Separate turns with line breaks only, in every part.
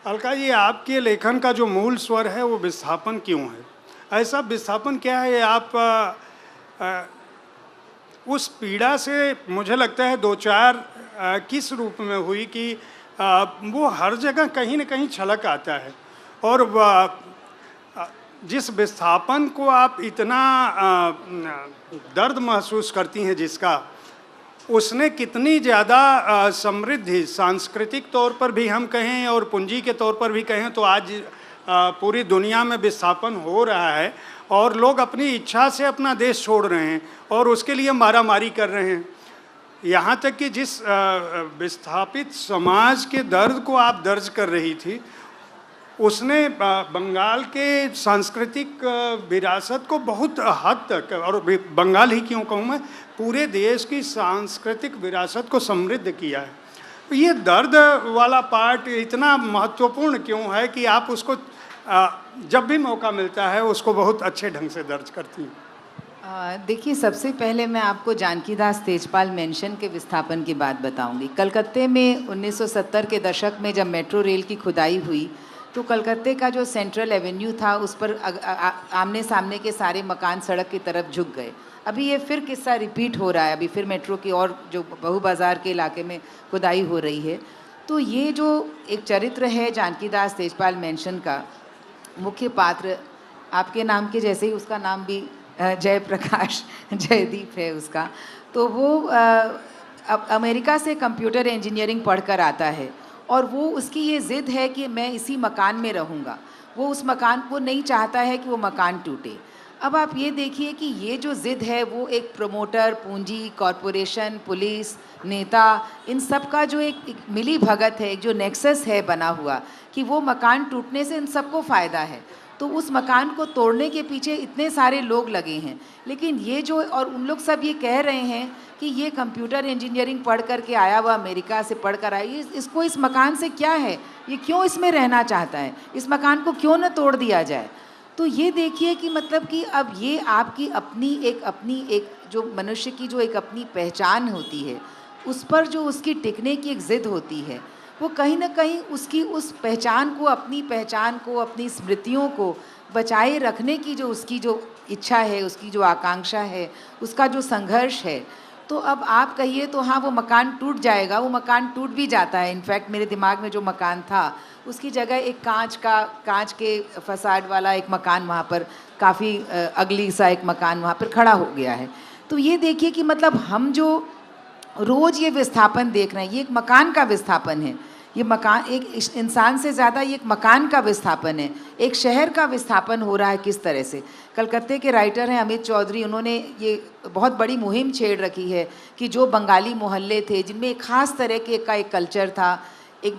अलका जी, आपके लेखन का जो मूल स्वर है वो विस्थापन क्यों है? ऐसा विस्थापन क्या है? आप उस पीड़ा से मुझे लगता है दो चार किस रूप में हुई कि वो हर जगह कहीं न कहीं छलक आता है। और जिस विस्थापन को आप इतना दर्द महसूस करती हैं जिसका, उसने कितनी ज़्यादा समृद्धि सांस्कृतिक तौर पर भी हम कहें और पूंजी के तौर पर भी कहें तो आज पूरी दुनिया में विस्थापन हो रहा है और लोग अपनी इच्छा से अपना देश छोड़ रहे हैं और उसके लिए मारामारी कर रहे हैं। यहाँ तक कि जिस विस्थापित समाज के दर्द को आप दर्ज कर रही थी, उसने बंगाल के सांस्कृतिक विरासत को बहुत हद तक, और बंगाल ही क्यों कहूँ मैं, पूरे देश की सांस्कृतिक विरासत को समृद्ध किया है। तो ये दर्द वाला पार्ट इतना महत्वपूर्ण क्यों है कि आप उसको जब भी मौका मिलता है उसको बहुत अच्छे ढंग से दर्ज करती हैं?
देखिए, सबसे पहले मैं आपको जानकीदास तेजपाल मेंशन के विस्थापन की बात बताऊंगी। कलकत्ते में 1970 के दशक में जब मेट्रो रेल की खुदाई हुई तो कलकत्ते का जो सेंट्रल एवेन्यू था उस पर आमने सामने के सारे मकान सड़क की तरफ झुक गए। अभी ये फिर किस्सा रिपीट हो रहा है, अभी फिर मेट्रो की और जो बहू बाज़ार के इलाके में खुदाई हो रही है। तो ये जो एक चरित्र है जानकीदास तेजपाल मेंशन का, मुख्य पात्र आपके नाम के जैसे ही उसका नाम भी जयप्रकाश जयदीप है उसका। तो वो अमेरिका से कंप्यूटर इंजीनियरिंग पढ़कर आता है और वो उसकी ये ज़िद है कि मैं इसी मकान में रहूँगा। वो उस मकान को नहीं चाहता है कि वो मकान टूटे। अब आप ये देखिए कि ये जो ज़िद है वो एक प्रमोटर, पूंजी, कॉरपोरेशन, पुलिस, नेता, इन सब का जो एक मिली भगत है, एक जो नेक्सस है बना हुआ कि वो मकान टूटने से इन सबको फ़ायदा है। तो उस मकान को तोड़ने के पीछे इतने सारे लोग लगे हैं। लेकिन ये जो, और उन लोग सब ये कह रहे हैं कि ये कंप्यूटर इंजीनियरिंग पढ़ कर के आया हुआ, अमेरिका से पढ़ कर आया, इसको इस मकान से क्या है, ये क्यों इसमें रहना चाहता है, इस मकान को क्यों न तोड़ दिया जाए। तो ये देखिए कि मतलब कि अब ये आपकी अपनी एक जो मनुष्य की जो एक अपनी पहचान होती है, उस पर जो उसकी टिकने की एक ज़िद होती है, वो कहीं ना कहीं उसकी उस पहचान को, अपनी स्मृतियों को बचाए रखने की जो उसकी जो इच्छा है, उसकी जो आकांक्षा है, उसका जो संघर्ष है। तो अब आप कहिए तो हाँ, वो मकान टूट जाएगा, वो मकान टूट भी जाता है। इनफैक्ट मेरे दिमाग में जो मकान था उसकी जगह एक कांच के फसाड वाला एक मकान वहाँ पर, काफ़ी अगली सा एक मकान वहाँ पर खड़ा हो गया है। तो ये देखिए कि मतलब हम जो रोज़ ये विस्थापन देख रहे हैं, ये एक मकान का विस्थापन है। ये मकान एक इंसान से ज़्यादा ये एक मकान का विस्थापन है, एक शहर का विस्थापन हो रहा है। किस तरह से कलकत्ते के राइटर हैं अमित चौधरी, उन्होंने ये बहुत बड़ी मुहिम छेड़ रखी है कि जो बंगाली मोहल्ले थे जिनमें एक ख़ास तरह के का एक कल्चर था, एक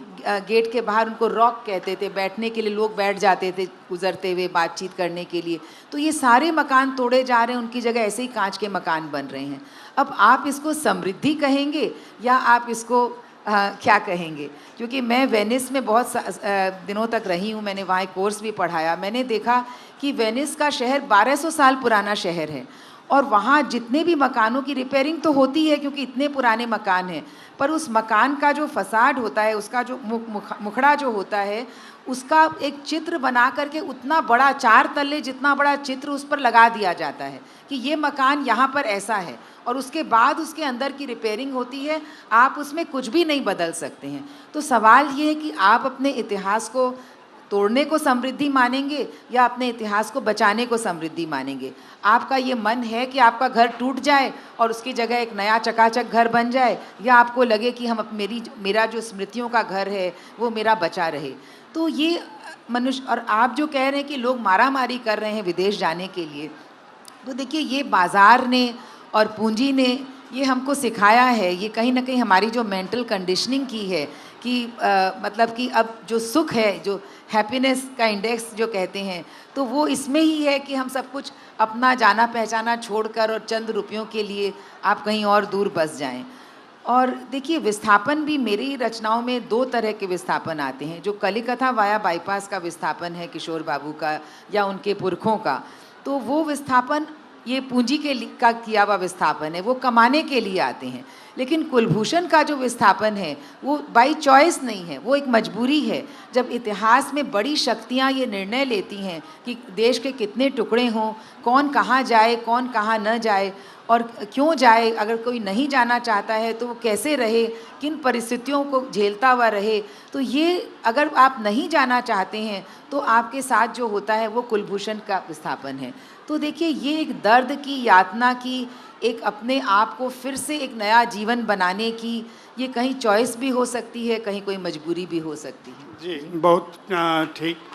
गेट के बाहर उनको रॉक कहते थे, बैठने के लिए लोग बैठ जाते थे गुजरते हुए बातचीत करने के लिए। तो ये सारे मकान तोड़े जा रहे हैं, उनकी जगह ऐसे ही कांच के मकान बन रहे हैं। अब आप इसको समृद्धि कहेंगे या आप इसको क्या कहेंगे? क्योंकि मैं वेनिस में बहुत दिनों तक रही हूँ, मैंने वहाँ एक कोर्स भी पढ़ाया। मैंने देखा कि वेनिस का शहर 1200 साल पुराना शहर है और वहाँ जितने भी मकानों की रिपेयरिंग तो होती है क्योंकि इतने पुराने मकान हैं, पर उस मकान का जो फसाड होता है, उसका जो मुखड़ा जो होता है, उसका एक चित्र बना करके उतना बड़ा 4 तल्ले जितना बड़ा चित्र उस पर लगा दिया जाता है कि ये मकान यहाँ पर ऐसा है, और उसके बाद उसके अंदर की रिपेयरिंग होती है। आप उसमें कुछ भी नहीं बदल सकते हैं। तो सवाल ये है कि आप अपने इतिहास को तोड़ने को समृद्धि मानेंगे या अपने इतिहास को बचाने को समृद्धि मानेंगे? आपका ये मन है कि आपका घर टूट जाए और उसकी जगह एक नया चकाचक घर बन जाए, या आपको लगे कि हम मेरा जो स्मृतियों का घर है वो मेरा बचा रहे? तो ये मनुष्य, और आप जो कह रहे हैं कि लोग मारामारी कर रहे हैं विदेश जाने के लिए, तो देखिए ये बाज़ार ने और पूंजी ने ये हमको सिखाया है, ये कहीं ना कहीं हमारी जो मेंटल कंडीशनिंग की है कि मतलब कि अब जो सुख है, जो हैप्पीनेस का इंडेक्स जो कहते हैं, तो वो इसमें ही है कि हम सब कुछ अपना जाना पहचाना छोड़कर और चंद रुपयों के लिए आप कहीं और दूर बस जाएं। और देखिए विस्थापन भी मेरी रचनाओं में 2 तरह के विस्थापन आते हैं। जो कलिकथा वाया बाईपास का विस्थापन है किशोर बाबू का या उनके पुरखों का, तो वो विस्थापन ये पूंजी का किया हुआ विस्थापन है, वो कमाने के लिए आते हैं। लेकिन कुलभूषण का जो विस्थापन है वो बाई चॉइस नहीं है, वो एक मजबूरी है। जब इतिहास में बड़ी शक्तियाँ ये निर्णय लेती हैं कि देश के कितने टुकड़े हों, कौन कहाँ जाए, कौन कहाँ न जाए और क्यों जाए, अगर कोई नहीं जाना चाहता है तो वो कैसे रहे, किन परिस्थितियों को झेलता हुआ रहे, तो ये अगर आप नहीं जाना चाहते हैं तो आपके साथ जो होता है वो कुलभूषण का विस्थापन है। तो देखिए, ये एक दर्द की, यातना की, एक अपने आप को फिर से एक नया जीवन बनाने की, ये कहीं चॉइस भी हो सकती है, कहीं कोई मजबूरी भी हो सकती है।
जी, बहुत ठीक।